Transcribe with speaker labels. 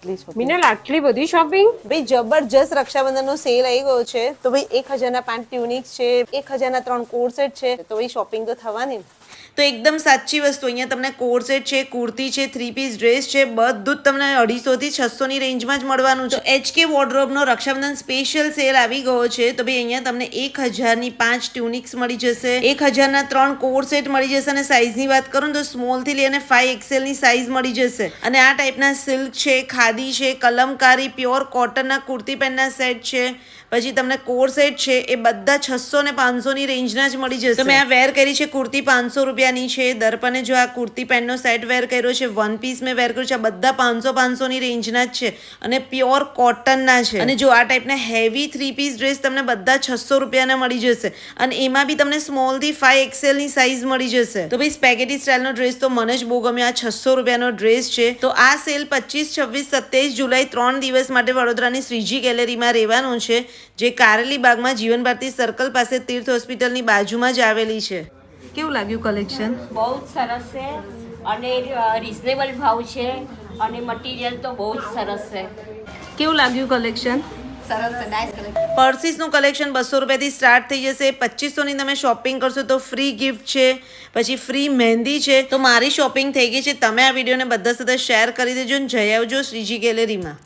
Speaker 1: આટલી શોપિંગ
Speaker 2: મિનલ આટલી બધી શોપિંગ?
Speaker 1: ભાઈ જબરજસ્ત રક્ષાબંધનનો સેલ આવી ગયો છે તો ભાઈ 1000 ના 5 ટ્યુનિક છે, 1000 ના 3 કોટ સેટ છે, તો ભાઈ શોપિંગ તો થવાની ને।
Speaker 3: તો એકદમ સાચી વસ્તુ, અહીંયા તમને કોટ સેટ છે, કુર્તી છે, 3 પીસ ડ્રેસ છે, બધું જ તમને 250 થી 600 ની રેન્જમાં જ મળવાનું છે। તો HK વોર્ડરોબનો રક્ષાબંધન સ્પેશિયલ સેલ આવી ગયો છે તો ભાઈ અહીંયા તમને 1000 ની 5 ટ્યુનિક્સ મળી જશે, 1000 ના 3 કોટ સેટ મળી જશે અને સાઇઝની વાત કરું તો સ્મોલ થી લઈને 5XL ની સાઇઝ મળી જશે। અને આ ટાઈપના સિલ્ક છે, ખાદી છે, કલમકારી પ્યોર કોટનના કુર્તી પેન્ટના સેટ છે, પછી તમને કોટ સેટ છે, એ બધા 600 ને 500 ની રેન્જના જ મળી જશે। તો મેં આ વેર કરી છે કુર્તી 500 રૂપિયાની છે, દર્પણે જો આ કુર્તી પેન્ટનો સેટ વેર કર્યો છે, વન પીસ મેં વેર કર્યું છે, આ બધા 500 ની રેન્જના જ છે અને પ્યોર કોટનના છે। અને જો આ ટાઈપના હેવી 3 પીસ ડ્રેસ તમને બધા 600 રૂપિયાના મળી જશે અને એમાં બી તમને સ્મોલ થી 5XL ની સાઇઝ મળી જશે। તો ભાઈ સ્પેગેટી સ્ટાઇલનો ડ્રેસ તો મને જ બહુ ગમ્યો, આ 600 રૂપિયાનો ડ્રેસ છે। તો આ સેલ 25, 26, 27 જુલાઈ 3 દિવસ માટે વડોદરાની શ્રીજી ગેલેરીમાં રહેવાનું છે, જે કારેલી બાગમાં જીવન ભારતી સર્કલ પાસે તીર્થ હોસ્પિટલની બાજુમાં જ આવેલી છે। કેવું લાગ્યું કલેક્શન?
Speaker 4: બહુ જ સરસ છે અને રિઝનેબલ ભાવ છે અને મટીરિયલ તો બહુ જ સરસ છે।
Speaker 3: કેવું લાગ્યું કલેક્શન?
Speaker 4: સરસ છે, નાઇસ કલેક્શન।
Speaker 3: પર્સીસનું કલેક્શન 200 રૂપિયાથી સ્ટાર્ટ થઈ જશે, 2500 ની તમે શોપિંગ કરશો તો ફ્રી ગિફ્ટ છે, પછી ફ્રી મહેંદી છે। તો મારી શોપિંગ થઈ ગઈ છે, તમે આ વિડીયોને બધા સાથે શેર કરી દેજો અને જઈ આવજો શ્રીજી ગેલેરીમાં।